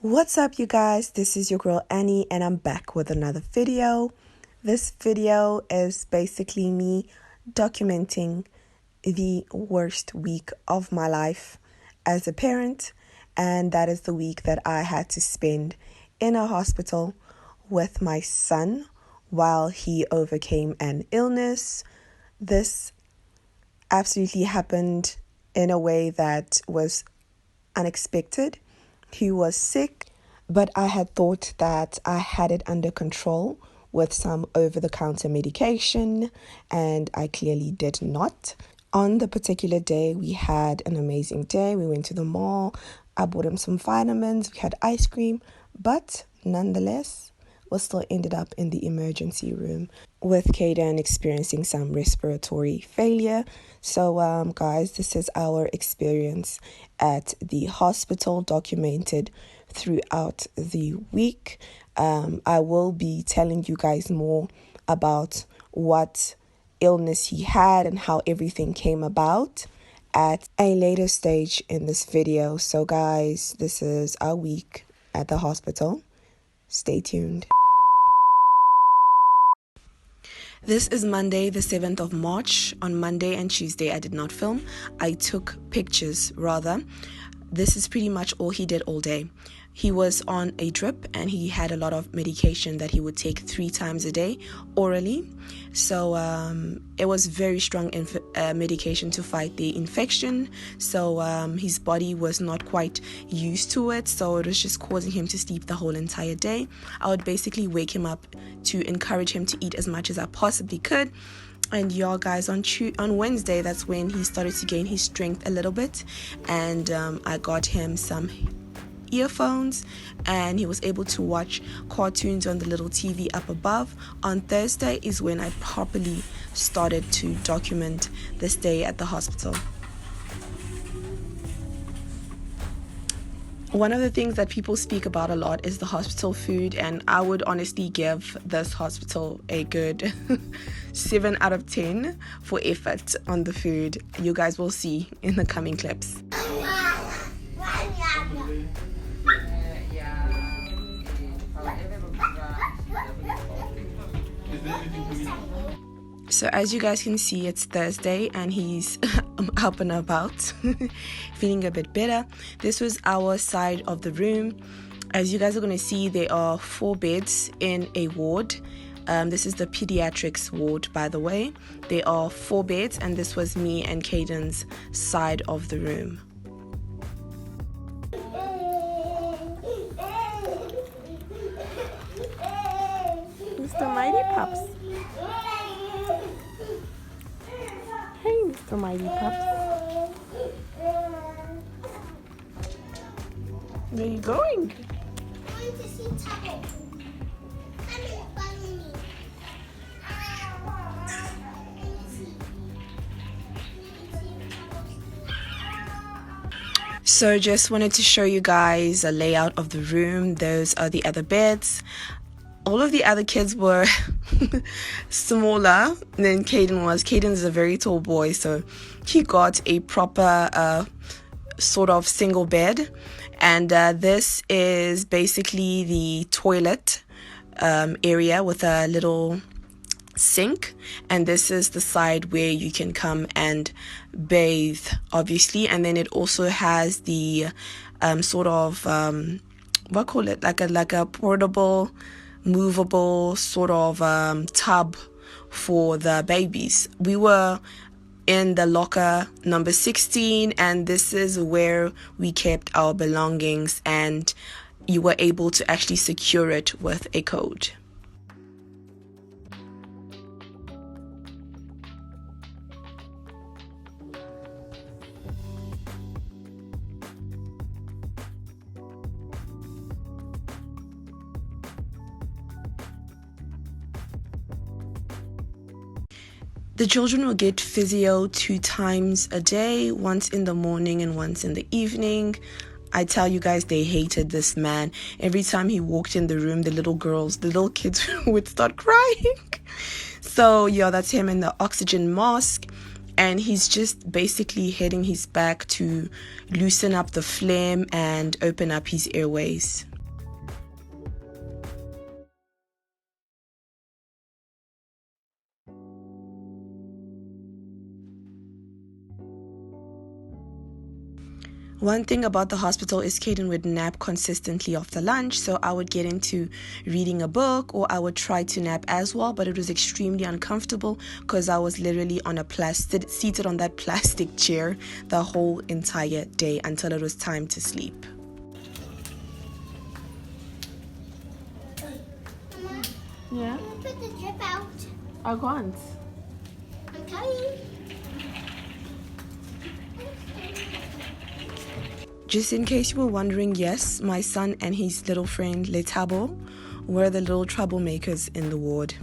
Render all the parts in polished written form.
What's up, you guys? This is your girl Annie and I'm back with another video. This video is basically me documenting the worst week of my life as a parent, and that is the week that I had to spend in a hospital with my son while he overcame an illness. This absolutely happened in a way that was unexpected. He was sick, but I had thought that I had it under control with some over-the-counter medication, and I clearly did not. On the particular day, we had an amazing day. We went to the mall. I bought him some vitamins. We had ice cream, but nonetheless, we still ended up in the emergency room with Caden experiencing some respiratory failure. So, guys, this is our experience at the hospital, documented throughout the week. I will be telling you guys more about what illness he had and how everything came about at a later stage in this video. So, guys, this is our week at the hospital. Stay tuned. This is Monday, the 7th of March. On Monday and Tuesday, I did not film. I took pictures, rather. This is pretty much all he did all day. He was on a drip and he had a lot of medication that he would take 3 times a day orally. So it was very strong medication to fight the infection. So his body was not quite used to it. So it was just causing him to sleep the whole entire day. I would basically wake him up to encourage him to eat as much as I possibly could. And y'all, guys, on Wednesday, that's when he started to gain his strength a little bit. And I got him some earphones and he was able to watch cartoons on the little TV up above. On Thursday is when I properly started to document this day at the hospital. One of the things that people speak about a lot is the hospital food, and I would honestly give this hospital a good 7 out of 10 for effort on the food. You guys will see in the coming clips. So as you guys can see, it's Thursday and he's up and about, feeling a bit better. This was our side of the room. As you guys are going to see, there are 4 beds in a ward. This is the pediatrics ward, by the way. There are 4 beds, and this was me and Caden's side of the room. Mr. Mighty Pups. Hey, Mr. Mighty Pups. Where are you going? I'm going to see Tubble. Come and follow me. So just wanted to show you guys a layout of the room. Those are the other beds. All of the other kids were smaller than Caden was. Caden is a very tall boy, so he got a proper sort of single bed. And this is basically the toilet area with a little sink, and this is the side where you can come and bathe, obviously. And then it also has the sort of like a portable, movable sort of tub for the babies. We were in the locker number 16, and this is where we kept our belongings, and you were able to actually secure it with a code. The children will get physio 2 times a day, once in the morning and once in the evening. I tell you guys, they hated this man. Every time he walked in the room, the little kids would start crying. So yeah, that's him in the oxygen mask. And he's just basically heading his back to loosen up the phlegm and open up his airways. One thing about the hospital is Cayden would nap consistently after lunch, so I would get into reading a book or I would try to nap as well, but it was extremely uncomfortable because I was literally on seated on that plastic chair the whole entire day until it was time to sleep. Mama, Yeah? can you put the drip out? I can't. I'm coming. Just in case you were wondering, yes, my son and his little friend Letabo were the little troublemakers in the ward.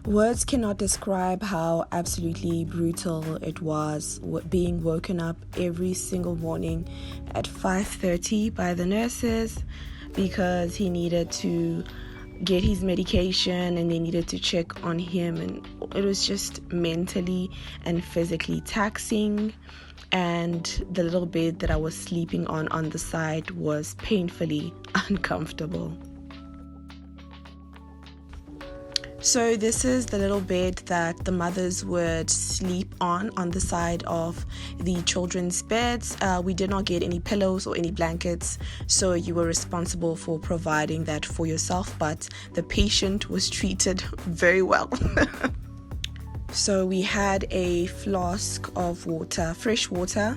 Words cannot describe how absolutely brutal it was being woken up every single morning at 5:30 by the nurses because he needed to get his medication and they needed to check on him, and it was just mentally and physically taxing. And the little bed that I was sleeping on the side was painfully uncomfortable. So this is the little bed that the mothers would sleep on the side of the children's beds. We did not get any pillows or any blankets, so you were responsible for providing that for yourself, but the patient was treated very well. So we had a flask of water, fresh water,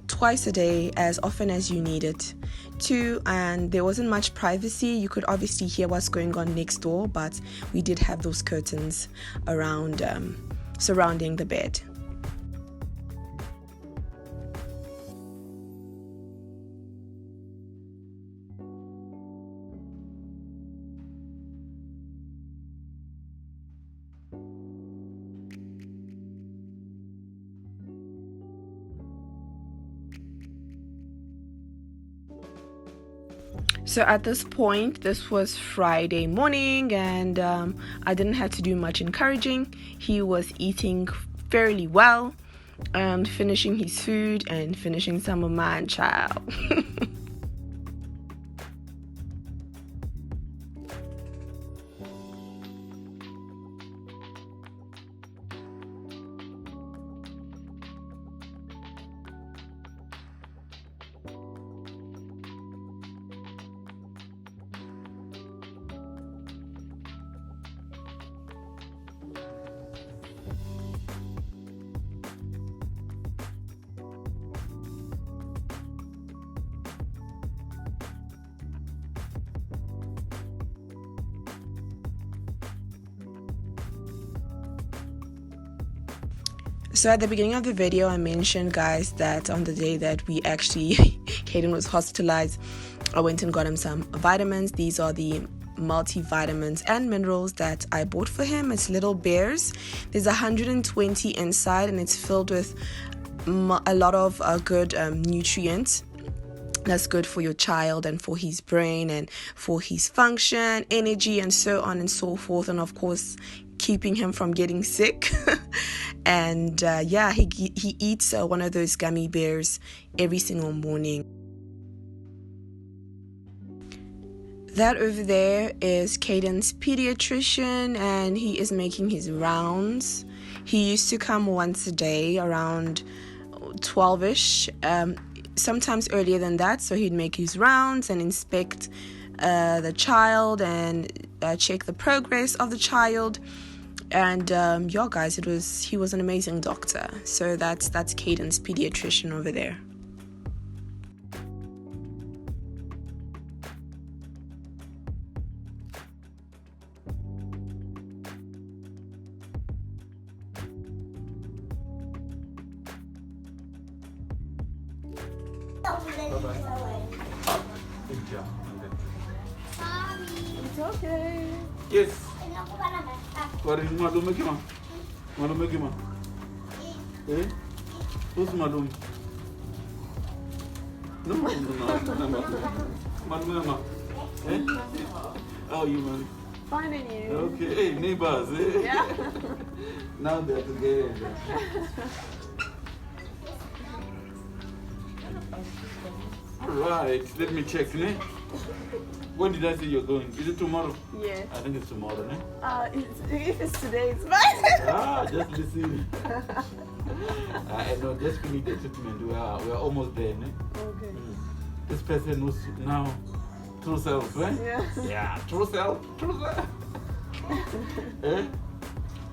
twice a day, as often as you need it to, and there wasn't much privacy. You could obviously hear what's going on next door, but we did have those curtains around surrounding the bed. So at this point, this was Friday morning, and I didn't have to do much encouraging. He was eating fairly well, finishing his food and finishing some of mine, child. So at the beginning of the video, I mentioned, guys, that on the day that we actually, Cayden was hospitalized, I went and got him some vitamins. These are the multivitamins and minerals that I bought for him. It's little bears. There's 120 inside, and it's filled with a lot of good nutrients. That's good for your child and for his brain and for his function, energy, and so on and so forth. And of course, keeping him from getting sick. And he eats one of those gummy bears every single morning. That over there is Cayden's pediatrician, and he is making his rounds. He used to come once a day around 12ish, sometimes earlier than that, so he'd make his rounds and inspect the child and check the progress of the child. And guys, he was an amazing doctor. So that's Cayden's pediatrician over there. Sorry. It's okay. Yes. Ano ko ba naman? Wari malume kima? Malume kima? Eh? Who's malume? No. Malume ma. Eh? Oh, you man. Fine, and you? Okay, hey, neighbors, eh? Yeah. Now they're together. Alright, let me check, ne? When did I say you're going? Is it tomorrow? Yeah. I think it's tomorrow, ne? If it's today, it's fine. Just listen. I know, just finish the treatment. We are almost there, ne? Okay. This person who's now true self, right? Yeah. Yeah, true self. Eh?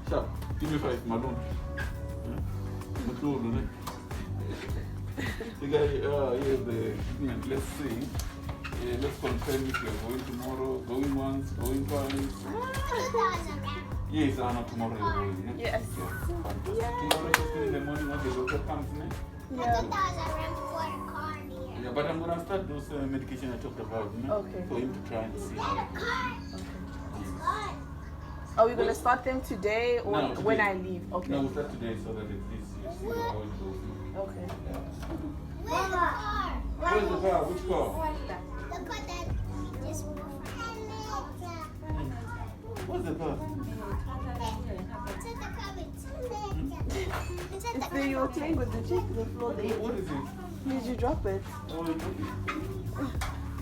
Sharp, give me 5, Malone. Yeah. The guy, here's the treatment. Let's see. Let's confirm if you're going tomorrow, going once, going twice. Yes, Anna, tomorrow you're going, yeah? Yes. Yeah, fantastic. Tomorrow, first thing in the morning, once the doctor comes, ne? Yeah. Yeah, but I'm going to start those medication I talked about, ne? Okay. For him to try and see how. Are we going to start them today or No, today. when I leave? Okay. No, we'll start today so that at least you see how it goes. Okay. Yeah. Where's the car? Where's the car? Which car? The car that we just moved. Where's the car? It's at the cabin. It's at the So you were playing with the chick on the floor there. What is it? Did you drop it? Oh, okay.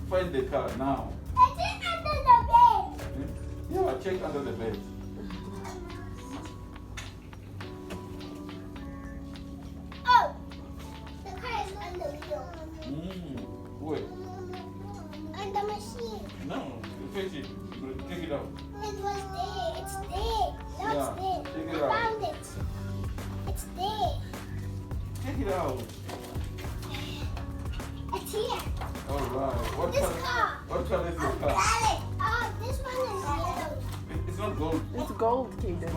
Find the car now. It's under the bed. Yeah, check under the bed. Oh, the car is on the wheel. Wait. On the machine. No, fetch it. Take it out. It was there. It's there. No, Yeah, it's take there. it I out. found it. It's there. Take it out. It's here. Alright. What This color? car. What color is I your car? got it. Oh, this one is yellow. It's not gold. It's gold, Kayden.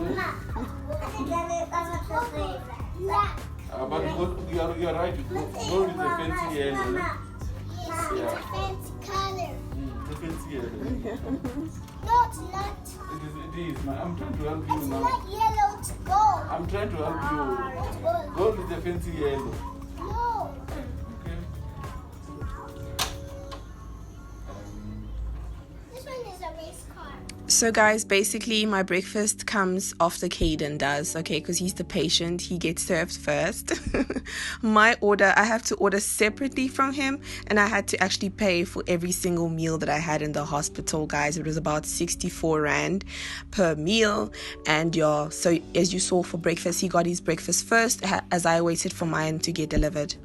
Black. But gold, you're right. Gold is a fancy yellow. Yes, it's a fancy color. It's a fancy yellow. No, it's not. It is. Man. I'm trying to help you It's now. not yellow, it's gold. I'm trying to help you. Gold is a fancy yellow. No. Okay. This one is a race car. So guys, basically my breakfast comes after Kayden does, okay, because he's the patient. He gets served first. My order, I have to order separately from him, and I had to actually pay for every single meal that I had in the hospital, guys. It was about 64 Rand per meal. And yeah, so as you saw for breakfast, he got his breakfast first as I waited for mine to get delivered.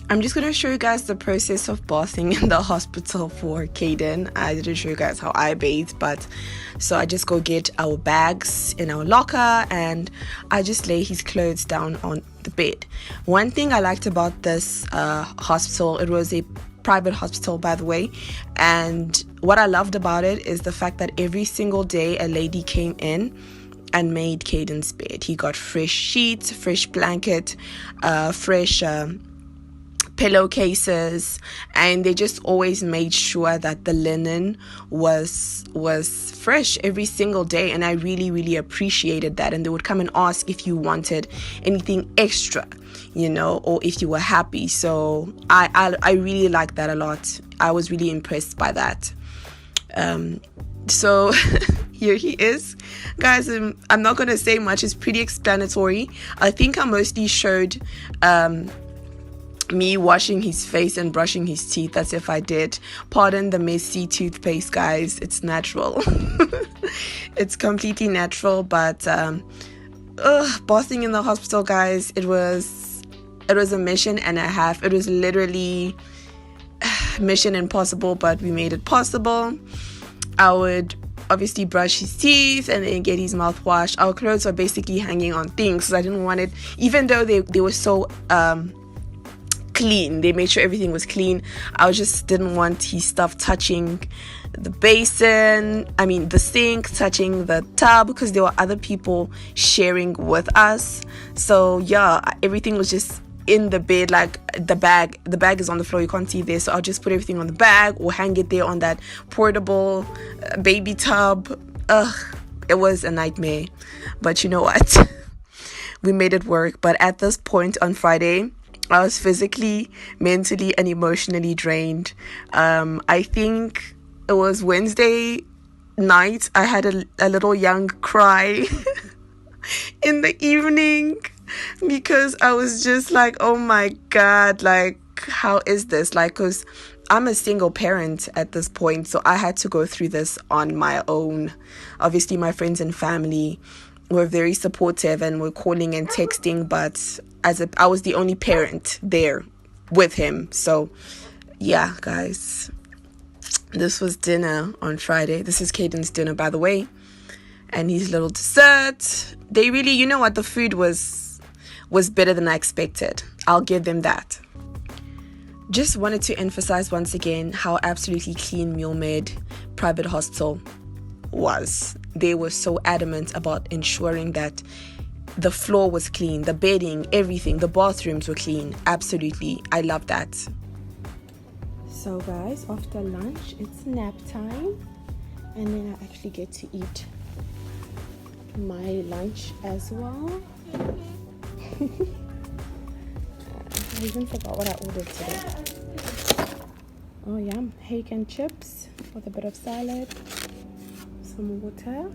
I'm just going to show you guys the process of bathing in the hospital for Kayden. I didn't show you guys how I bathe, but so I just go get our bags in our locker and I just lay his clothes down on the bed. One thing I liked about this hospital, it was a private hospital, by the way, and what I loved about it is the fact that every single day a lady came in and made Kayden's bed. He got fresh sheets, fresh blanket, fresh pillowcases, and they just always made sure that the linen was fresh every single day, and I really appreciated that. And they would come and ask if you wanted anything extra, you know, or if you were happy. So I really liked that a lot. I was really impressed by that. So here he is, guys. I'm not gonna say much. It's pretty explanatory. I think I mostly showed me washing his face and brushing his teeth. That's if I did. Pardon the messy toothpaste, guys. It's natural. It's completely natural. But bathing in the hospital, guys, it was a mission and a half. It was literally mission impossible, but we made it possible. I would obviously brush his teeth and then get his mouth washed. Our clothes were basically hanging on things because I didn't want it, even though they were so clean. They made sure everything was clean. I just didn't want his stuff touching the the sink, touching the tub, because there were other people sharing with us. So yeah, everything was just in the bed. Like the bag is on the floor, you can't see this, so I'll just put everything on the bag or hang it there on that portable baby tub. It was a nightmare, but you know what? We made it work. But at this point on Friday, I was physically, mentally, and emotionally drained. I think it was Wednesday night, I had a little young cry in the evening because I was just like, oh my God, like, how is this? Like, because I'm a single parent at this point, so I had to go through this on my own. Obviously, my friends and family were very supportive and were calling and texting, but I was the only parent there with him. So yeah, guys, this was dinner on Friday. This is Caden's dinner, by the way, and his little dessert. They really, you know what, the food was better than I expected. I'll give them that. Just wanted to emphasize once again how absolutely clean Muirmead Private Hospital was. They were so adamant about ensuring that the floor was clean, the bedding, everything, the bathrooms were clean. Absolutely, I love that. So guys, after lunch, it's nap time, and then I actually get to eat my lunch as well. I even forgot what I ordered today. Oh yeah, hake and chips with a bit of salad, some water.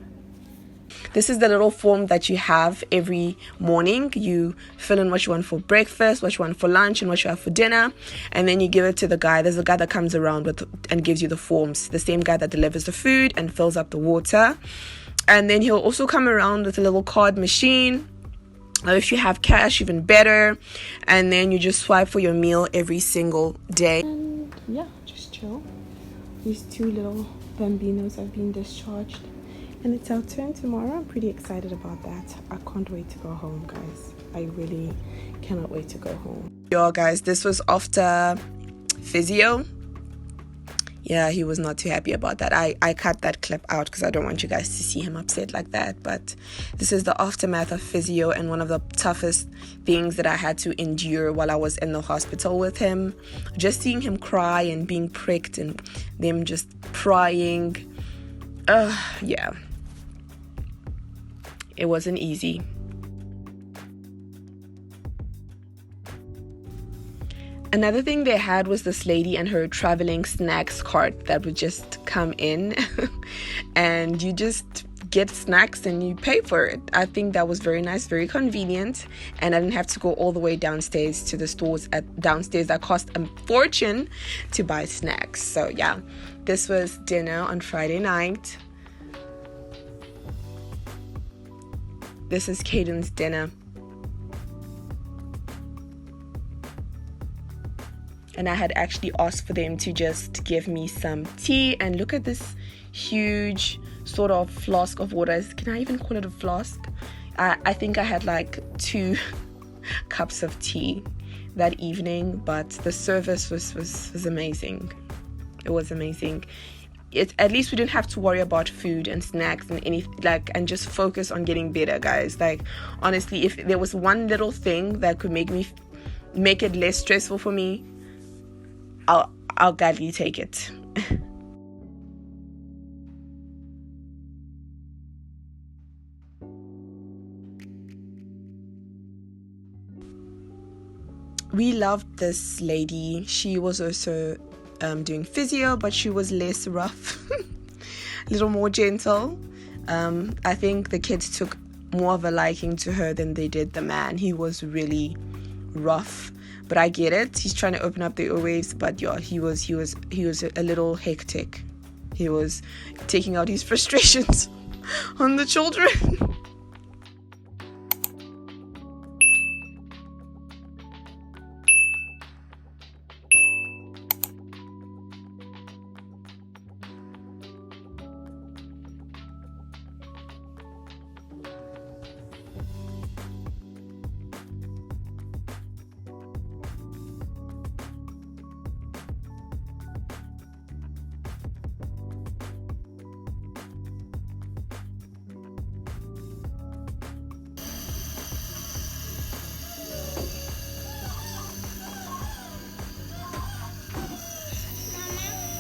This is the little form that you have every morning. You fill in what you want for breakfast, what you want for lunch, and what you have for dinner, and then you give it to the guy. There's a guy that comes around with and gives you the forms, the same guy that delivers the food and fills up the water. And then he'll also come around with a little card machine. If you have cash, even better. And then you just swipe for your meal every single day. And yeah, just chill. These two little bambinos have been discharged, and it's our turn tomorrow. I'm pretty excited about that. I can't wait to go home, guys. I really cannot wait to go home. Yo, guys, this was after physio. Yeah, he was not too happy about that. I cut that clip out because I don't want you guys to see him upset like that. But this is the aftermath of physio, and one of the toughest things that I had to endure while I was in the hospital with him. Just seeing him cry and being pricked and them just prying. Yeah. It wasn't easy. Another thing they had was this lady and her traveling snacks cart that would just come in and you just get snacks and you pay for it. I think that was very nice, very convenient, and I didn't have to go all the way downstairs to the stores downstairs that cost a fortune to buy snacks. So yeah, this was dinner on Friday night. This is Caden's dinner. And I had actually asked for them to just give me some tea. And look at this huge sort of flask of water. Can I even call it a flask? I think I had like 2 cups of tea that evening. But the service was amazing. It was amazing. At least we didn't have to worry about food and snacks and anything, and just focus on getting better, guys. Like, honestly, if there was one little thing that could make it less stressful for me, I'll gladly take it. We loved this lady. She was also doing physio, but she was less rough, a little more gentle. I think the kids took more of a liking to her than they did the man. He was really rough, but I get it. He's trying to open up the airwaves, but yeah, he was a little hectic. He was taking out his frustrations on the children.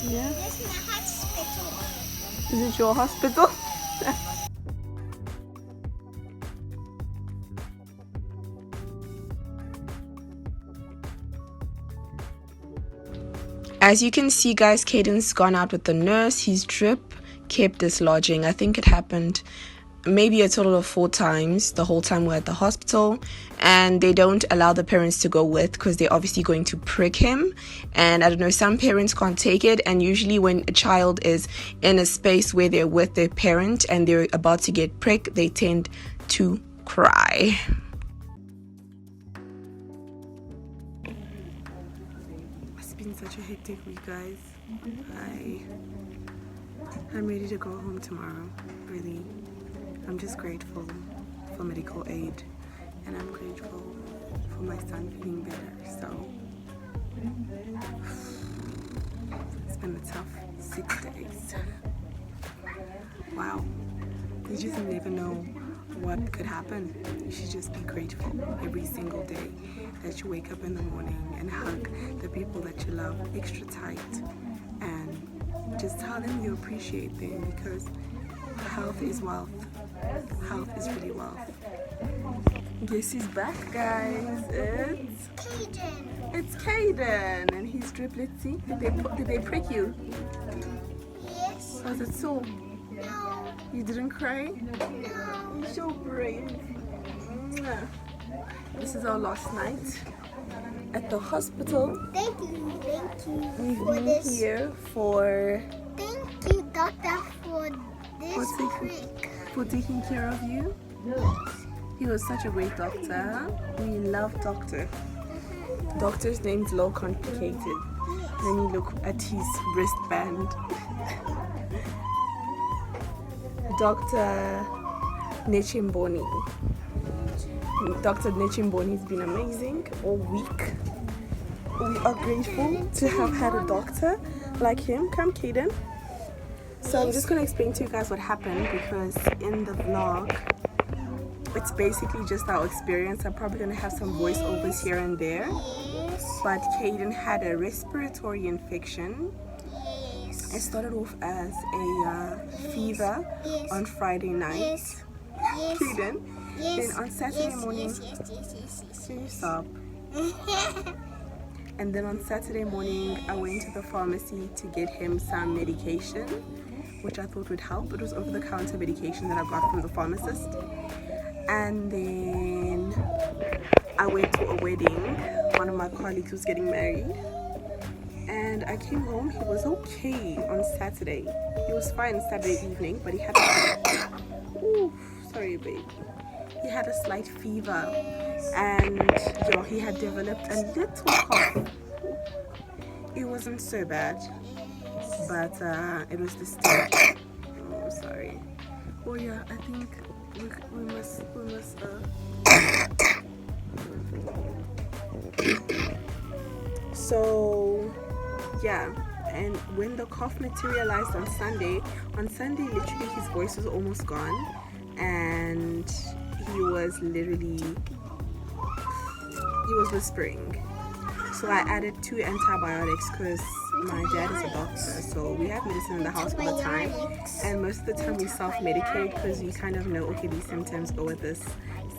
Yeah. This is my hospital. Is it your hospital? As you can see, guys, Caden's gone out with the nurse. His drip kept dislodging. I think it happened maybe a total of 4 times the whole time we're at the hospital, and they don't allow the parents to go with because they're obviously going to prick him. And I don't know, some parents can't take it, and usually when a child is in a space where they're with their parent and they're about to get pricked, they tend to cry. It's been such a hectic week, guys. I'm ready to go home tomorrow, really. I'm just grateful for medical aid, and I'm grateful for my son feeling better. So it's been a tough 6 days. Wow, you just never know what could happen. You should just be grateful every single day that you wake up in the morning and hug the people that you love extra tight, and just tell them you appreciate them, because health is wealth. Health is really wealth. Guess who's back, guys? It's Cayden. It's Cayden, and he's tripletsy. Did they prick you? Yes. Was it so? No. You didn't cry? No. You're so brave. Mwah. This is our last night at the hospital. Thank you We've for been this. here for Thank you, doctor, for this prick. for taking care of you. He was such a great doctor. We love doctor. Doctor's name's a little complicated. Let me look at his wristband. Dr. Nechimboni. Dr. Nechimboni has been amazing all week. We are grateful to have had a doctor like him. Come, Cayden. So I'm just going to explain to you guys what happened, because in the vlog, it's basically just our experience. I'm probably going to have some voiceovers here and there. Yes. But Cayden had a respiratory infection. Yes. It started off as a fever Yes. on Friday night. Yes. Yes. Cayden. Yes. Then on Saturday morning, Yes. can you stop? And then on Saturday morning, I went to the pharmacy to get him some medication, which I thought would help. It was over-the-counter medication that I got from the pharmacist. And then I went to a wedding. One of my colleagues was getting married. And I came home. He was okay on Saturday. He was fine Saturday evening, but he had ooh, sorry, babe. He had a slight fever, and he had developed a little cough. It wasn't so bad, but it was the stage. Oh, sorry. Oh yeah, I think we must. So yeah, and when the cough materialized on Sunday literally his voice was almost gone, and he was whispering. So I added 2 antibiotics because my dad is a doctor, so we have medicine in the house all the time, and most of the time we self-medicate because we kind of know, okay, these symptoms go with this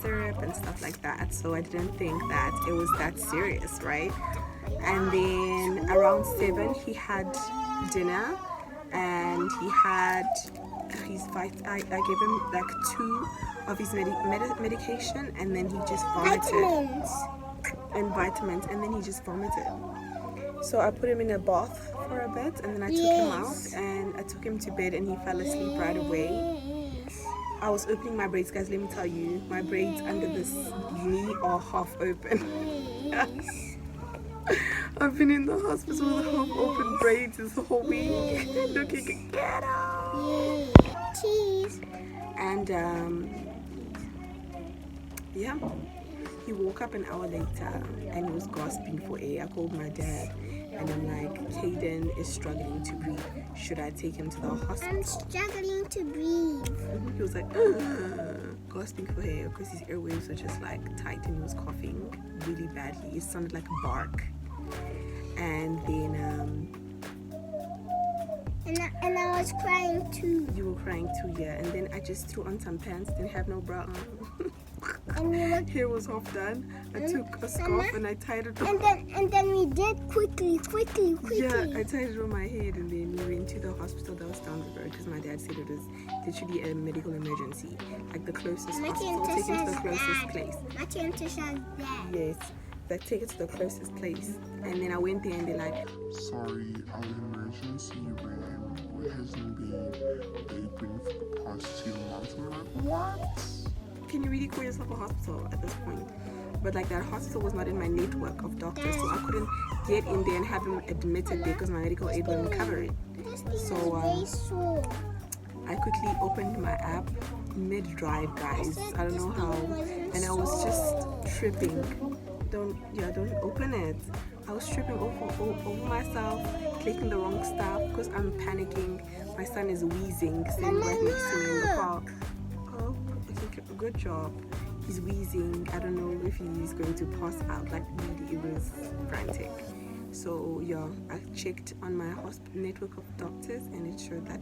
syrup and stuff like that. So I didn't think that it was that serious, right? And then around 7 he had dinner, and he had his I gave him like 2 of his medication, and then he just vomited. Vitamins, and then he just vomited. So I put him in a bath for a bit, and then I took him out, and I took him to bed, and he fell asleep right away. I was opening my braids, guys. Let me tell you, my braids under this knee are half open. I've been in the hospital with half open braids this whole week, looking ghetto. Cheese. And yeah, he woke up an hour later and he was gasping for air. I called my dad and I'm like, Cayden is struggling to breathe. Should I take him to the hospital? I'm struggling to breathe. He was like, gasping for air because his airways were just like tight, and he was coughing really badly. It sounded like a bark. And then and I was crying too. you were crying too, yeah. And then I just threw on some pants, didn't have no bra on. Hair was half done. I took a scarf and I tied it on. And then we did quickly. Yeah, I tied it on my head and then we went to the hospital that was down the road because my dad said it was literally a medical emergency. Like the closest hospital. Take him to the closest place. Yes, like take it to the closest place. And then I went there and they're like, sorry, our emergency room hasn't been open for the past 2 months. And we're like, what? can you really call yourself a hospital at this point? But like that hospital was not in my network of doctors, so I couldn't get in there and have him admitted there because my medical aid wouldn't cover it. So I quickly opened my app mid-drive, guys. I don't know how, and I was just tripping. Don't open it. I was tripping over myself, clicking the wrong stuff because I'm panicking. My son is wheezing, sitting right next to me in the car. Oh, okay, good job. He's wheezing. I don't know if he's going to pass out. Like really, it was frantic. So yeah, I checked on my network of doctors, and it showed that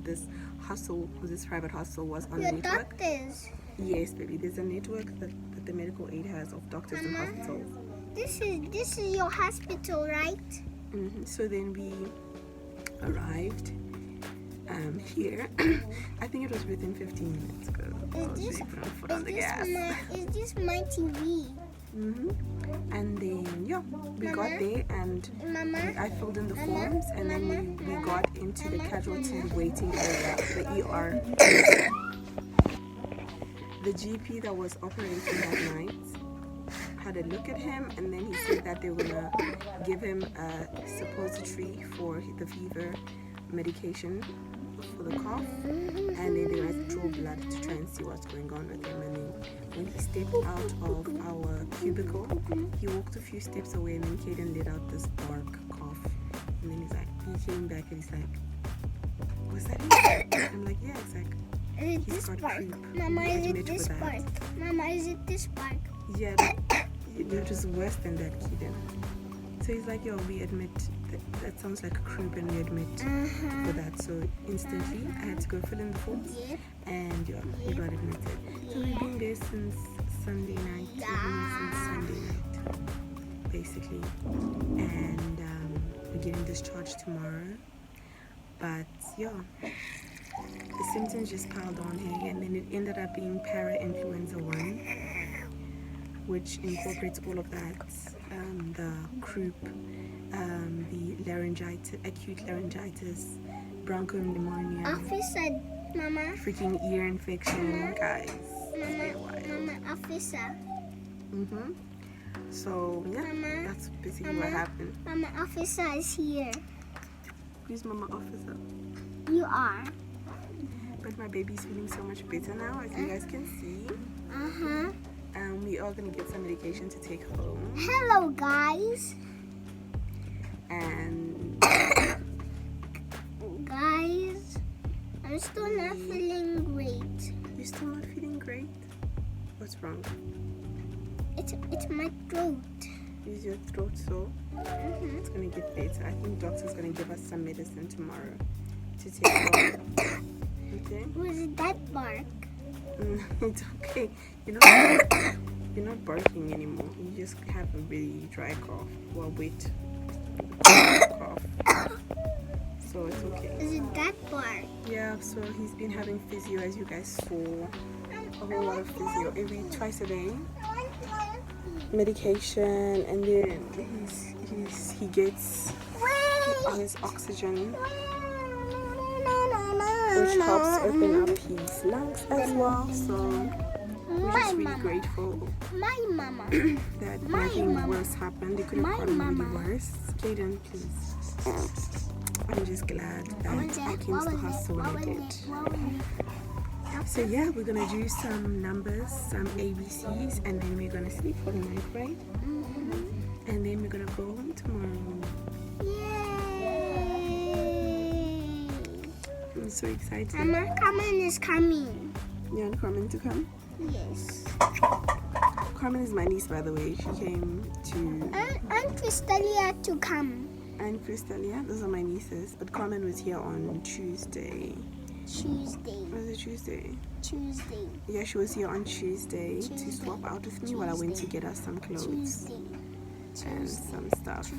this private hospital was on the network. Doctors. Yes, baby. There's a network that the medical aid has of doctors and hospitals. This is your hospital, right? So then we arrived here. I think it was within 15 minutes ago. Is this my TV? And then yeah, we got there and I filled in the forms, and then we got into the casualty waiting area, the ER. The GP that was operating that night had a look at him, and then he said that they were gonna give him a suppository for the fever medication for the cough, and then they were to draw blood to try and see what's going on with him. And then when he stepped out of our cubicle, he walked a few steps away, and then Cayden let out this dark cough, and then he came back and he's like, "Was that it?" I'm like, "Yeah." It's like, is it this park? Mama, is it this park? Mama, is it this park? Yeah, it was worse than that, Cayden. So he's like, "Yo, we admit that sounds like a croup, and we admit for that." So instantly, I had to go fill in the forms, and yeah, we got admitted. So we've been there since Sunday night. Basically, and we're getting discharged tomorrow. But yeah, the symptoms just piled on here, and then it ended up being para-influenza 1, which incorporates all of that, the croup, the laryngitis, acute laryngitis, bronchopneumonia, Mama, freaking ear infection, guys. Mama, officer. So yeah, Mama, that's basically what happened. Mama, officer is here. Who's Mama Officer? You are. But my baby's feeling so much better now, as you guys can see. We are gonna get some medication to take home. Hello, guys. And guys, I'm still not feeling great. You're still not feeling great? What's wrong? It's my throat. Is your throat sore? It's gonna get better. I think doctor's gonna give us some medicine tomorrow to take home. Okay? Was that bark? It's okay. You're not barking anymore. You just have a really dry cough. Well, wet cough. So it's okay. Is it that bark? Yeah, so he's been having physio, as you guys saw. A whole lot of physio twice a day. Medication, and then he gets his oxygen, which helps open up his lungs as well. So we're just really grateful that nothing worse happened. It could have gotten really worse. Cayden, please. I'm just glad that I came to the hospital when I did. So yeah, we're gonna do some numbers, some ABCs, and then we're gonna sleep for the night, right? And then we're gonna go home tomorrow. Yay! I'm so excited. Mama, Carmen is coming. You want Carmen to come? Yes. Carmen is my niece, by the way. She came to... And Crystalia to come. And Crystalia, those are my nieces. But Carmen was here on Tuesday. Was it Tuesday? Tuesday. Yeah, she was here on Tuesday to swap out with me while I went to get us some clothes Tuesday. and some stuff.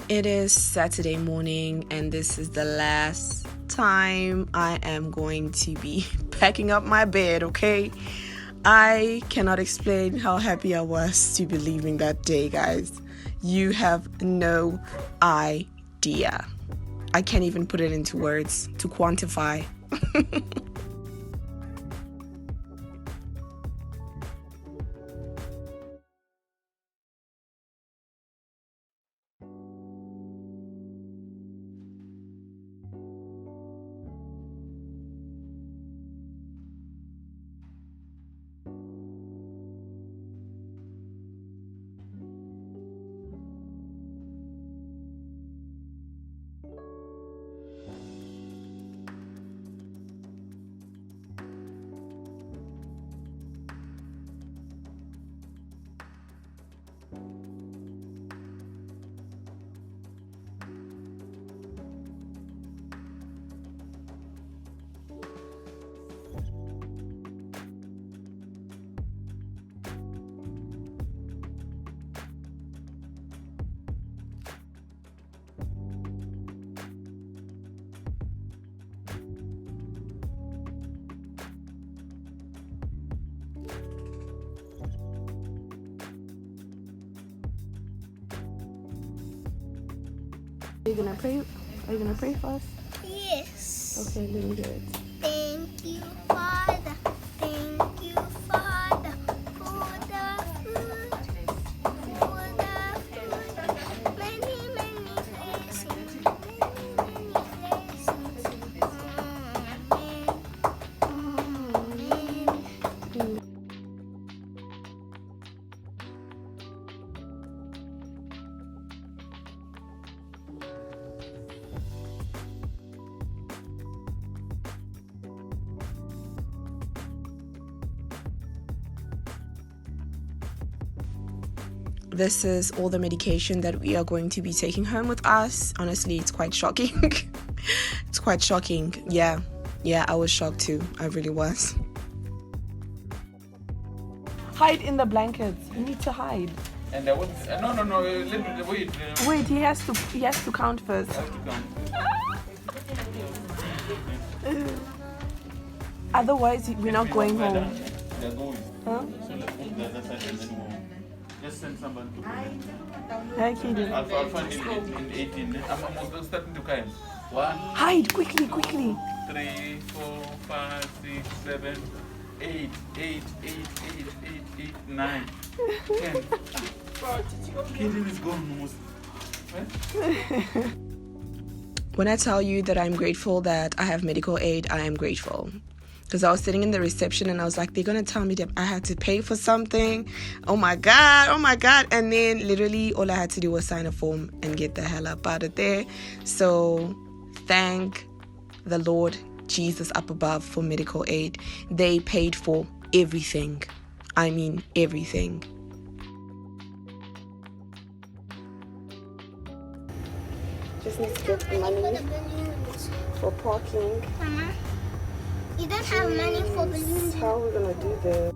It is Saturday morning, and this is the last time I am going to be packing up my bed, okay? I cannot explain how happy I was to be leaving that day, guys. You have no idea. I can't even put it into words to quantify. Are you gonna pray? Are you gonna pray for us? Yes. Okay, let me do it. Thank you, Father. Thank you, Father, for the food. For the food. Many, many blessings. Many, many blessings. Amen. Amen. This is all the medication that we are going to be taking home with us. Honestly, it's quite shocking. It's quite shocking. Yeah, I was shocked too. I really was. Hide in the blankets. You need to hide. And I want no. Let me wait. Wait, he has to count first. I have to count. Otherwise, we're not going home. They're going. Huh? So let's put the other side and then we'll just send somebody to Hi, Kaden. I'll find in 18. I'm starting to count. 1, Hide quickly. 3, 4, 5, 6, 7, 8, 9, 10. Kaden is gone almost. When I tell you that I'm grateful that I have medical aid, I am grateful. Because I was sitting in the reception and I was like, they're going to tell me that I had to pay for something. Oh my God. And then literally all I had to do was sign a form and get the hell up out of there. So thank the Lord Jesus up above for medical aid. They paid for everything. I mean, everything. Just need to get money for parking. Mama, you don't have money for balloons. How are we gonna do this?